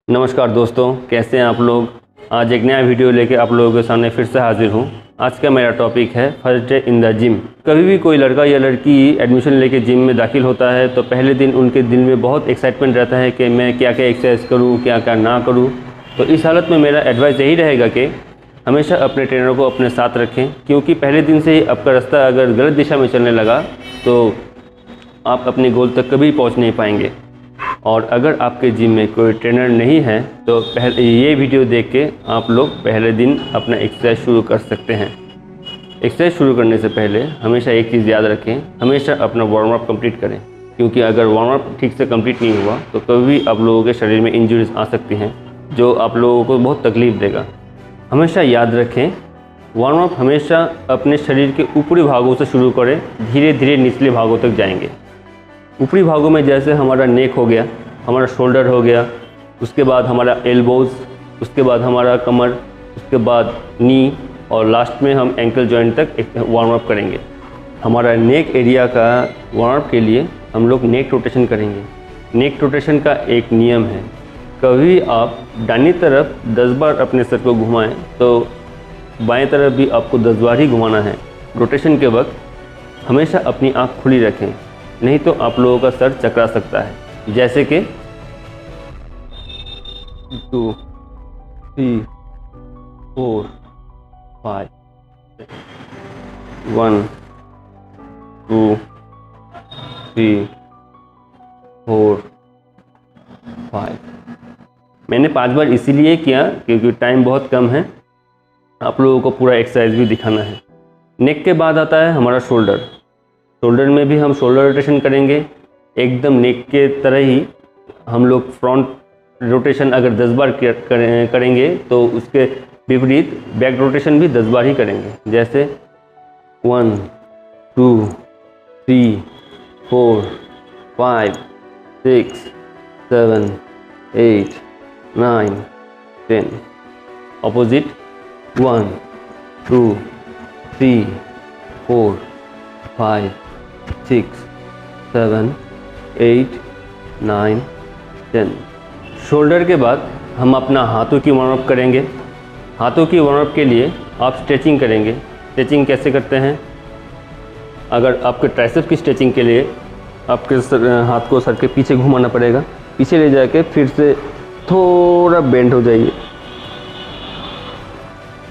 नमस्कार दोस्तों, कैसे हैं आप लोग। आज एक नया वीडियो लेके आप लोगों के सामने फिर से हाजिर हूँ। आज का मेरा टॉपिक है first day in the gym. कभी भी कोई लड़का या लड़की एडमिशन लेके जिम में दाखिल होता है तो पहले दिन उनके दिल में बहुत एक्साइटमेंट रहता है कि मैं क्या क्या एक्सरसाइज करूँ, क्या क्या ना करूँ। तो इस हालत में मेरा एडवाइस यही रहेगा कि हमेशा अपने ट्रेनर को अपने साथ रखें, क्योंकि पहले दिन से ही आपका रास्ता अगर गलत दिशा में चलने लगा तो आप अपने गोल तक कभी पहुँच नहीं पाएंगे। और अगर आपके जिम में कोई ट्रेनर नहीं है तो पहले ये वीडियो देख के आप लोग पहले दिन अपना एक्सरसाइज शुरू कर सकते हैं। एक्सरसाइज शुरू करने से पहले हमेशा एक चीज़ याद रखें, हमेशा अपना वार्म अप कंप्लीट करें, क्योंकि अगर वार्म अप ठीक से कंप्लीट नहीं हुआ तो कभी आप लोगों के शरीर में इंजरीज आ सकती हैं जो आप लोगों को बहुत तकलीफ़ देगा। हमेशा याद रखें, वार्म अप हमेशा अपने शरीर के ऊपरी भागों से शुरू करें, धीरे धीरे निचले भागों तक जाएंगे। ऊपरी भागों में जैसे हमारा नेक हो गया, हमारा शोल्डर हो गया, उसके बाद हमारा एल्बोज़, उसके बाद हमारा कमर, उसके बाद नी और लास्ट में हम एंकल जॉइंट तक वार्म अप करेंगे। हमारा नेक एरिया का वार्म अप के लिए हम लोग नेक रोटेशन करेंगे। नेक रोटेशन का एक नियम है, कभी आप दाहिनी तरफ 10 बार अपने सर को घुमाएं तो बाएं तरफ भी आपको 10 बार ही घुमाना है। रोटेशन के वक्त हमेशा अपनी आँख खुली रखें, नहीं तो आप लोगों का सर चकरा सकता है। जैसे कि 2, 3, 4, 5, 1, 2, 3, 4, 5। मैंने 5 बार इसीलिए किया क्योंकि टाइम बहुत कम है, आप लोगों को पूरा एक्सरसाइज भी दिखाना है। नेक के बाद आता है हमारा शोल्डर। शोल्डर में भी हम शोल्डर रोटेशन करेंगे, एकदम नेक के तरह ही हम लोग फ्रंट रोटेशन अगर 10 बार करेंगे तो उसके विपरीत बैक रोटेशन भी 10 बार ही करेंगे। जैसे 1, 2, 3, 4, 5, 6, 7, 8, 9, 10। ऑपोजिट 1, 2, 3, 4, 5, 6, 7, 8, 9, 10। शोल्डर के बाद हम अपना हाथों की वार्म अप करेंगे। हाथों की वार्म अप के लिए आप स्ट्रेचिंग करेंगे। स्ट्रेचिंग कैसे करते हैं? अगर आपके ट्राइसेप की स्ट्रेचिंग के लिए आपके हाथ को सर के पीछे घुमाना पड़ेगा, पीछे ले जाके फिर से थोड़ा बेंड हो जाइए,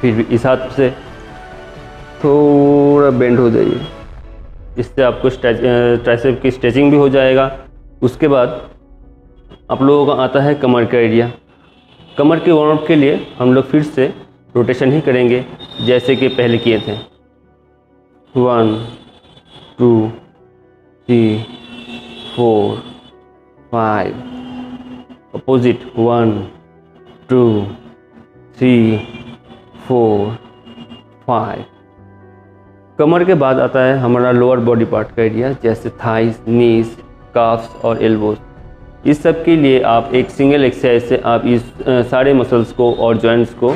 फिर इस हाथ से थोड़ा बेंड हो जाइए। इससे आपको ट्राइसेप की स्ट्रेचिंग भी हो जाएगा। उसके बाद आप लोगों का आता है कमर का एरिया। कमर के वार्म अप के लिए हम लोग फिर से रोटेशन ही करेंगे जैसे कि पहले किए थे। 1, 2, 3, 4, 5। अपोजिट 1, 2, 3, 4, 5। कमर के बाद आता है हमारा लोअर बॉडी पार्ट का एरिया, जैसे थाइस, नीज, काफ्स और एल्बोज। इस सब के लिए आप एक सिंगल एक्सरसाइज से आप इस सारे मसल्स को और जॉइंट्स को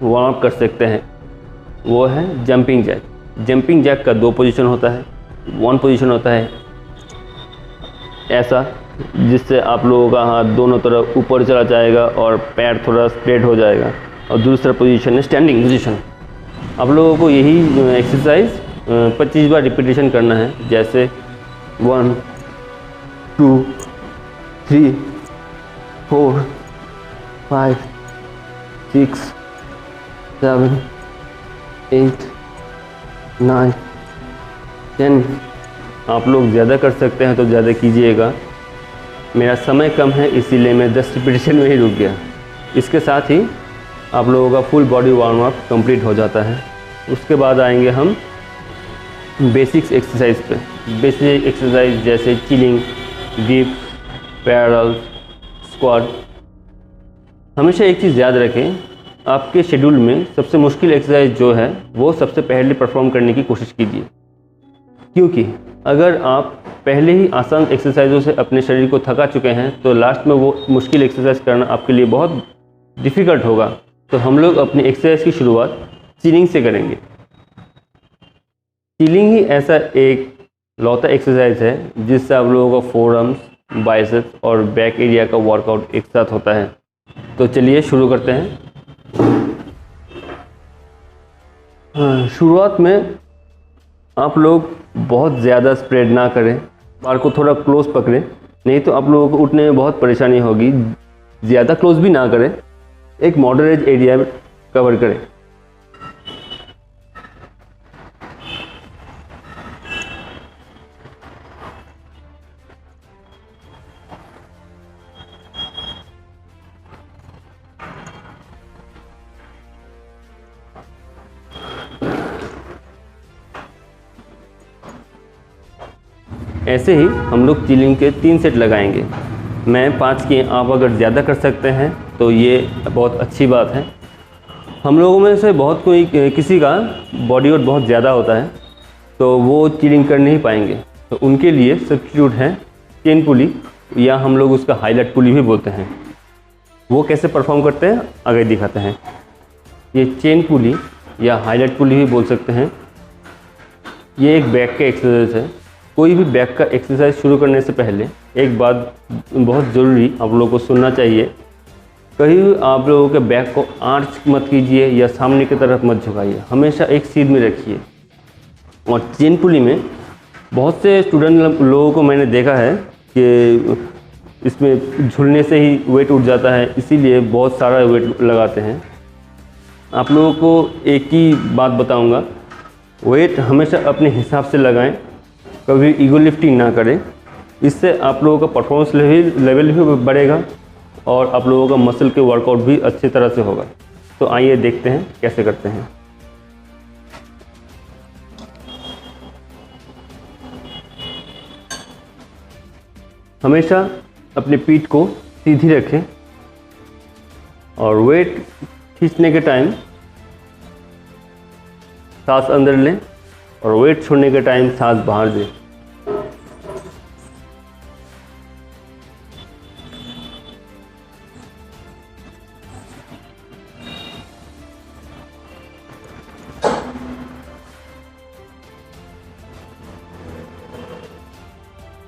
वार्म अप कर सकते हैं। वो है जंपिंग जैक। जंपिंग जैक का 2 पोजीशन होता है। 1 पोजीशन होता है ऐसा, जिससे आप लोगों का हाथ दोनों तरफ ऊपर चला जाएगा और पैर थोड़ा स्प्रेड हो जाएगा। और दूसरा पोजीशन है स्टैंडिंग पोजीशन। आप लोगों को यही एक्सरसाइज 25 बार रिपीटेशन करना है। जैसे 1, 2, 3, 4, 5, 6, 7, 8, 9, 10। आप लोग ज़्यादा कर सकते हैं तो ज़्यादा कीजिएगा। मेरा समय कम है इसीलिए मैं 10 रिपीटेशन में ही रुक गया। इसके साथ ही आप लोगों का full body warm up complete हो जाता है। उसके बाद आएंगे हम बेसिक्स एक्सरसाइज पे। बेसिक एक्सरसाइज जैसे चिलिंग, डिप, पैरल, स्क्वाट। हमेशा एक चीज़ याद रखें, आपके शेड्यूल में सबसे मुश्किल एक्सरसाइज जो है वो सबसे पहले परफॉर्म करने की कोशिश कीजिए, क्योंकि अगर आप पहले ही आसान एक्सरसाइजों से अपने शरीर को थका चुके हैं तो लास्ट में वो मुश्किल एक्सरसाइज करना आपके लिए बहुत डिफ़िकल्ट होगा। तो हम लोग अपनी एक्सरसाइज की शुरुआत चिलिंग से करेंगे। चिलिंग ही ऐसा एक लौता एक्सरसाइज है जिससे आप लोगों का फोरआर्म्स, बाइसेप्स और बैक एरिया का वर्कआउट एक साथ होता है। तो चलिए शुरू करते हैं। शुरुआत में आप लोग बहुत ज़्यादा स्प्रेड ना करें, बार को थोड़ा क्लोज पकड़ें, नहीं तो आप लोगों को उठने में बहुत परेशानी होगी। ज़्यादा क्लोज भी ना करें, एक मॉडरेट एरिया में कवर करें। ऐसे ही हम लोग चिलिंग के 3 सेट लगाएंगे। मैं 5 किए, आप अगर ज़्यादा कर सकते हैं तो ये बहुत अच्छी बात है। हम लोगों में से बहुत किसी का बॉडी वेट बहुत ज़्यादा होता है तो वो चिलिंग कर नहीं पाएंगे, तो उनके लिए सब्स्टिट्यूट है चेन पुली, या हम लोग उसका हाईलाइट पुली भी बोलते हैं। वो कैसे परफॉर्म करते हैं आगे दिखाते हैं। ये चेन पुली या हाईलाइट पुली भी बोल सकते हैं। ये एक बैक का एक्सरसाइज है। कोई भी बैक का एक्सरसाइज शुरू करने से पहले एक बात बहुत ज़रूरी आप लोगों को सुनना चाहिए। कहीं आप लोगों के बैक को आर्च मत कीजिए या सामने की तरफ मत झुकाइए, हमेशा एक सीध में रखिए। और चेन पुली में बहुत से स्टूडेंट लोगों को मैंने देखा है कि इसमें झूलने से ही वेट उठ जाता है, इसीलिए बहुत सारा वेट लगाते हैं। आप लोगों को एक ही बात बताऊंगा, वेट हमेशा अपने हिसाब से लगाएं, कभी ईगो लिफ्टिंग ना करें। इससे आप लोगों का परफॉर्मेंस लेवल भी बढ़ेगा और आप लोगों का मसल के वर्कआउट भी अच्छी तरह से होगा। तो आइए देखते हैं कैसे करते हैं। हमेशा अपनी पीठ को सीधी रखें और वेट खींचने के टाइम सांस अंदर लें और वेट छोड़ने के टाइम सांस बाहर दें।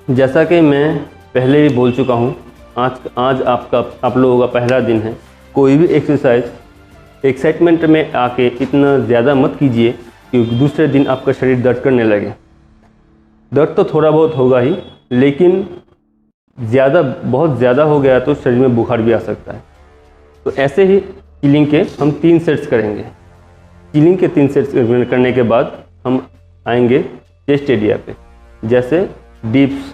जैसा कि मैं पहले भी बोल चुका हूँ, आज आप लोगों का पहला दिन है। कोई भी एक्सरसाइज एक्साइटमेंट में आके इतना ज़्यादा मत कीजिए कि दूसरे दिन आपका शरीर दर्द करने लगे। दर्द तो थोड़ा बहुत होगा ही, लेकिन बहुत ज़्यादा हो गया तो शरीर में बुखार भी आ सकता है। तो ऐसे ही चिलिंग के हम 3 सेट्स करेंगे। चिलिंग के 3 सेट्स करने के बाद हम आएंगे चेस्ट एरिया पे। जैसे डिप्स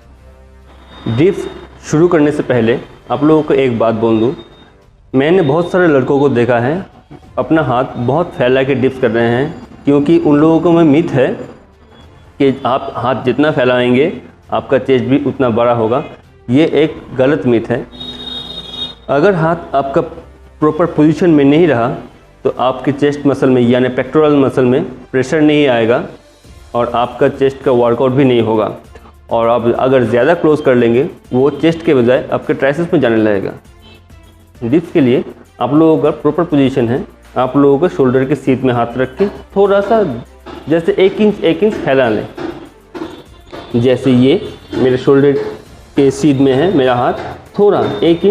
शुरू करने से पहले आप लोगों को एक बात बोल दूँ, मैंने बहुत सारे लड़कों को देखा है अपना हाथ बहुत फैला के डिप्स कर रहे हैं, क्योंकि उन लोगों को में मिथ है कि आप हाथ जितना फैलाएंगे आपका चेस्ट भी उतना बड़ा होगा। ये एक गलत मिथ है। अगर हाथ आपका प्रॉपर पोजीशन में नहीं रहा तो आपके चेस्ट मसल में यानी पेक्टोरल मसल में प्रेशर नहीं आएगा और आपका चेस्ट का वर्कआउट भी नहीं होगा। और आप अगर ज़्यादा क्लोज कर लेंगे वो चेस्ट के बजाय आपके ट्राइसेप्स में जाने लगेगा। डिप्स के लिए आप लोगों का प्रॉपर पोजीशन है, आप लोगों को शोल्डर के सीध में हाथ रख के थोड़ा सा जैसे 1 इंच फैला लें। जैसे ये मेरे शोल्डर के सीध में है मेरा हाथ, थोड़ा 1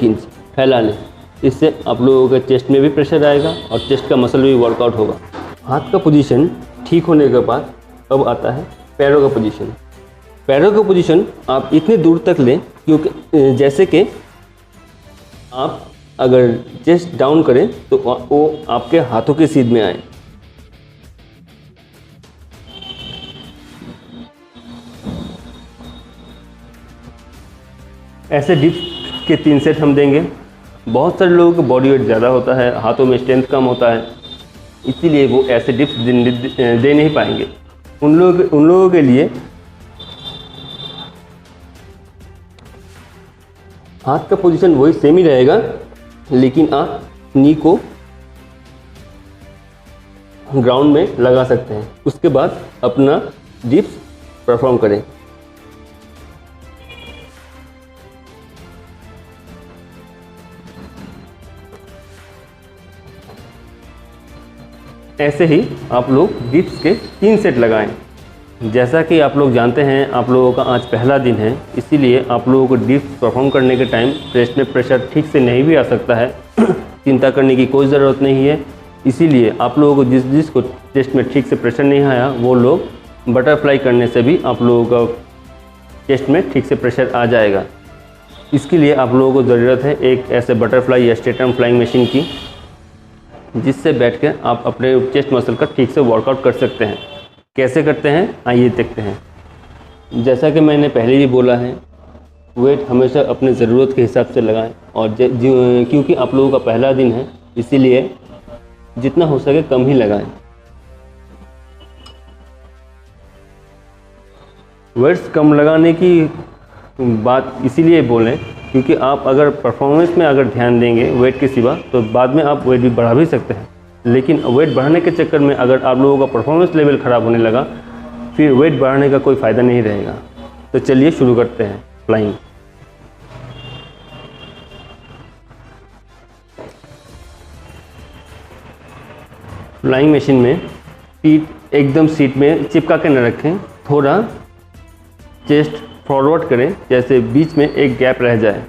इंच फैला लें। इससे आप लोगों के चेस्ट में भी प्रेशर आएगा और चेस्ट का मसल भी वर्कआउट होगा। हाथ का पोजीशन ठीक होने के बाद अब आता है पैरों का पोजीशन। पैरों का पोजीशन आप इतने दूर तक लें क्योंकि जैसे कि आप अगर चेस्ट डाउन करें तो वो आपके हाथों के सीध में आए। ऐसे डिप्स के 3 सेट हम देंगे। बहुत सारे लोगों का बॉडी वेट ज़्यादा होता है, हाथों में स्ट्रेंथ कम होता है, इसीलिए वो ऐसे डिप्स दे नहीं पाएंगे। उन लोगों के लिए हाथ का पोजीशन वही सेम ही रहेगा, लेकिन आप नी को ग्राउंड में लगा सकते हैं। उसके बाद अपना डिप्स परफॉर्म करें। ऐसे ही आप लोग डिप्स के 3 सेट लगाएं। जैसा कि आप लोग जानते हैं, आप लोगों का आज पहला दिन है, इसीलिए आप लोगों को डिप्स परफॉर्म करने के टाइम चेस्ट में प्रेशर ठीक से नहीं भी आ सकता है। चिंता करने की कोई ज़रूरत नहीं है। इसीलिए आप लोगों को जिसको चेस्ट में ठीक से प्रेशर नहीं आया, वो लोग बटरफ्लाई करने से भी आप लोगों का चेस्ट में ठीक से प्रेशर आ जाएगा। इसके लिए आप लोगों को ज़रूरत है एक ऐसे बटरफ्लाई या स्टेटर्न फ्लाइंग मशीन की, जिससे बैठ के आप अपने चेस्ट मसल का ठीक से वर्कआउट कर सकते हैं। कैसे करते हैं आइए देखते हैं। जैसा कि मैंने पहले ही बोला है, वेट हमेशा अपने ज़रूरत के हिसाब से लगाएं, और क्योंकि आप लोगों का पहला दिन है, इसीलिए जितना हो सके कम ही लगाएं। वेट्स कम लगाने की बात इसीलिए बोलें क्योंकि आप अगर परफॉर्मेंस में अगर ध्यान देंगे वेट के सिवा, तो बाद में आप वेट भी बढ़ा भी सकते हैं। लेकिन वेट बढ़ाने के चक्कर में अगर आप लोगों का परफॉर्मेंस लेवल ख़राब होने लगा, फिर वेट बढ़ाने का कोई फ़ायदा नहीं रहेगा। तो चलिए शुरू करते हैं फ्लाइंग। फ्लाइंग मशीन में पीठ एकदम सीट में चिपका के न रखें, थोड़ा चेस्ट फॉरवर्ड करें, जैसे बीच में एक गैप रह जाए,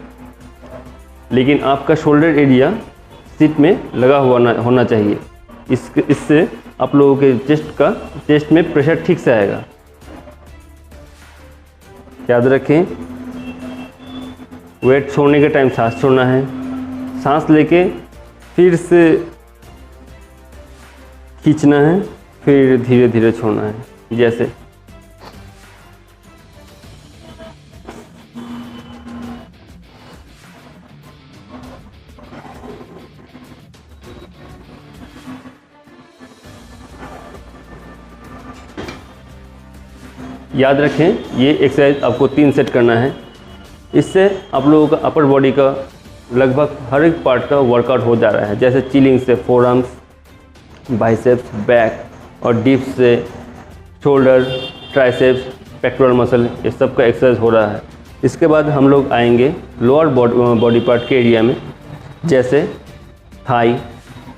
लेकिन आपका शोल्डर एरिया सीट में लगा हुआ होना चाहिए। इससे आप लोगों के चेस्ट में प्रेशर ठीक से आएगा। याद रखें, वेट छोड़ने के टाइम सांस छोड़ना है, सांस लेके फिर से खींचना है, फिर धीरे धीरे छोड़ना है। जैसे याद रखें, ये एक्सरसाइज आपको 3 सेट करना है। इससे आप लोगों का अपर बॉडी का लगभग हर एक पार्ट का वर्कआउट हो जा रहा है। जैसे चिलिंग से फोर आर्म्स, बाइसेप्स, बैक और डिप्स से शोल्डर, ट्राइसेप्स, पेक्टोरल मसल, ये सब का एक्सरसाइज हो रहा है। इसके बाद हम लोग आएंगे लोअर बॉडी पार्ट के एरिया में, जैसे थाई,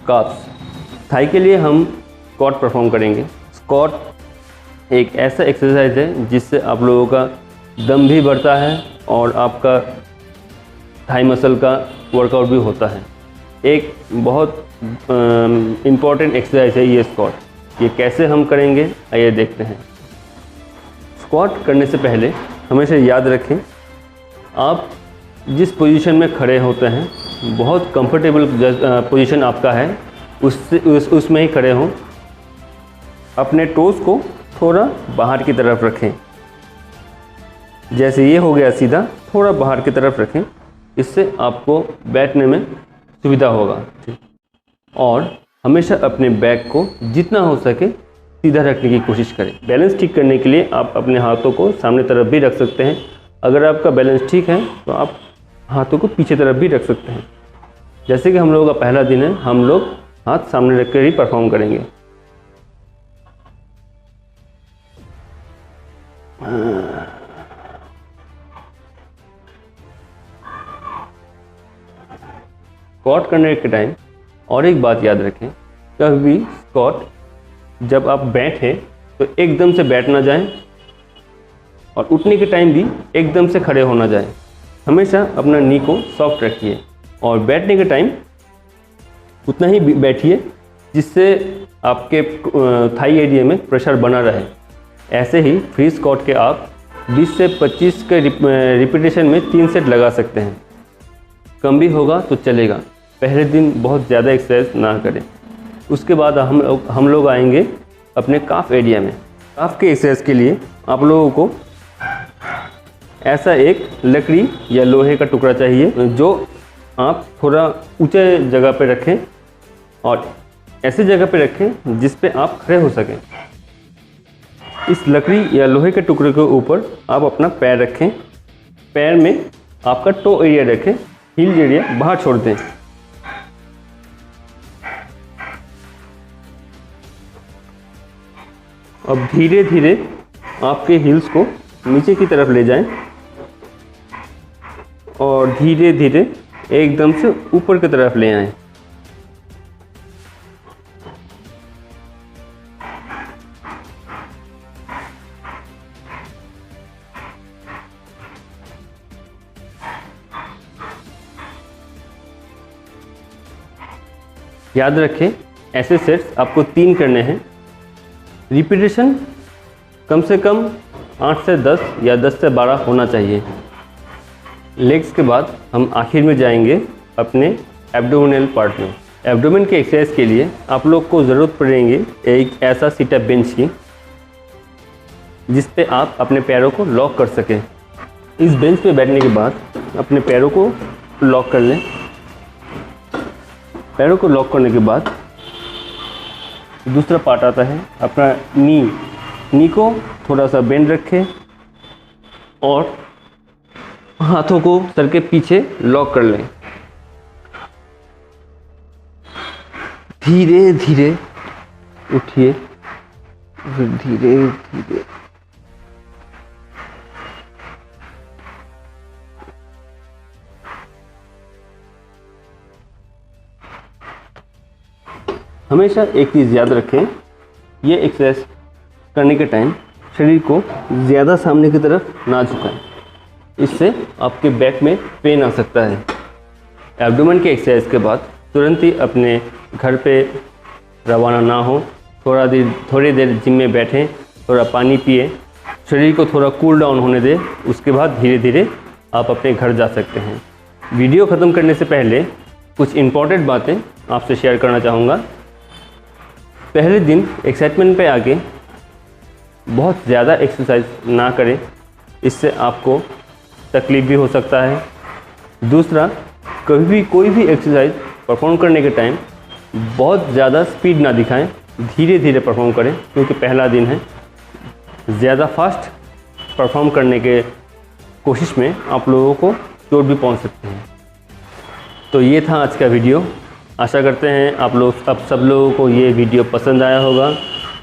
काफ्स। थाई के लिए हम स्क्वाट परफॉर्म करेंगे। स्क्वाट एक ऐसा एक्सरसाइज है जिससे आप लोगों का दम भी बढ़ता है और आपका थाई मसल का वर्कआउट भी होता है। एक बहुत इम्पॉर्टेंट एक्सरसाइज है ये स्क्वाट। ये कैसे हम करेंगे आइए देखते हैं। स्क्वाट करने से पहले हमेशा याद रखें, आप जिस पोजीशन में खड़े होते हैं, बहुत कंफर्टेबल पोजीशन आपका है, उसमें ही खड़े हों। अपने टोज़ को थोड़ा बाहर की तरफ रखें, जैसे ये हो गया सीधा, थोड़ा बाहर की तरफ रखें। इससे आपको बैठने में सुविधा होगा। और हमेशा अपने बैक को जितना हो सके सीधा रखने की कोशिश करें। बैलेंस ठीक करने के लिए आप अपने हाथों को सामने तरफ भी रख सकते हैं। अगर आपका बैलेंस ठीक है तो आप हाथों को पीछे तरफ भी रख सकते हैं। जैसे कि हम लोगों का पहला दिन है, हम लोग हाथ सामने रख कर ही परफॉर्म करेंगे। स्क्वाट करने के टाइम और एक बात याद रखें, कभी भी स्क्वाट जब आप बैठे तो एकदम से बैठ ना जाएं, और उठने के टाइम भी एकदम से खड़े होना जाए। हमेशा अपना नी को सॉफ्ट रखिए और बैठने के टाइम उतना ही बैठिए जिससे आपके थाई एरिया में प्रेशर बना रहे। ऐसे ही फ्री स्क्वाट के आप 20 से 25 के रिपीटेशन में 3 सेट लगा सकते हैं। कम भी होगा तो चलेगा। पहले दिन बहुत ज़्यादा एक्सरसाइज ना करें। उसके बाद हम लोग आएंगे अपने काफ एरिया में। काफ के एक्सरसाइज के लिए आप लोगों को ऐसा एक लकड़ी या लोहे का टुकड़ा चाहिए, जो आप थोड़ा ऊंचे जगह पे रखें और ऐसे जगह पे रखें जिस पे आप खड़े हो सकें। इस लकड़ी या लोहे के टुकड़े के ऊपर आप अपना पैर रखें। पैर में आपका टो एरिया रखें, हील एरिया बाहर छोड़ दें। अब धीरे धीरे आपके हील्स को नीचे की तरफ ले जाएं और धीरे धीरे एकदम से ऊपर की तरफ ले आएं। याद रखें, ऐसे सेट्स आपको 3 करने हैं। रिपीटेशन कम से कम 8 से 10 या 10 से 12 होना चाहिए। लेग्स के बाद हम आखिर में जाएंगे अपने एब्डोमिनल पार्ट में। एब्डोमेन के एक्सरसाइज के लिए आप लोग को ज़रूरत पड़ेगी एक ऐसा सिटअप बेंच की जिस पे आप अपने पैरों को लॉक कर सकें। इस बेंच पे बैठने के बाद अपने पैरों को लॉक कर लें। पैरों को लॉक करने के बाद दूसरा पार्ट आता है अपना नी को थोड़ा सा बेंड रखें और हाथों को सर के पीछे लॉक कर लें। धीरे धीरे उठिए, फिर धीरे धीरे हमेशा एक चीज़ याद रखें, ये एक्सरसाइज करने के टाइम शरीर को ज़्यादा सामने की तरफ ना झुकाएं, इससे आपके बैक में पेन आ सकता है। एब्डोमेन के एक्सरसाइज के बाद तुरंत ही अपने घर पे रवाना ना हो, थोड़ी देर जिम में बैठें, थोड़ा पानी पिए, शरीर को थोड़ा कूल डाउन होने दें, उसके बाद धीरे धीरे आप अपने घर जा सकते हैं। वीडियो ख़त्म करने से पहले कुछ इम्पॉर्टेंट बातें आपसे शेयर करना चाहूँगा। पहले दिन एक्साइटमेंट पे आके बहुत ज़्यादा एक्सरसाइज ना करें, इससे आपको तकलीफ़ भी हो सकता है। दूसरा, कभी भी कोई भी एक्सरसाइज परफॉर्म करने के टाइम बहुत ज़्यादा स्पीड ना दिखाएं, धीरे धीरे परफॉर्म करें, क्योंकि पहला दिन है। ज़्यादा फास्ट परफॉर्म करने के कोशिश में आप लोगों को चोट भी पहुंच सकते हैं। तो ये था आज का वीडियो। आशा करते हैं आप सब लोगों को ये वीडियो पसंद आया होगा।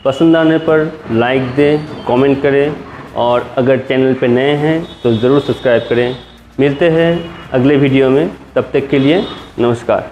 पसंद आने पर लाइक दें, कमेंट करें और अगर चैनल पे नए हैं तो ज़रूर सब्सक्राइब करें। मिलते हैं अगले वीडियो में, तब तक के लिए नमस्कार।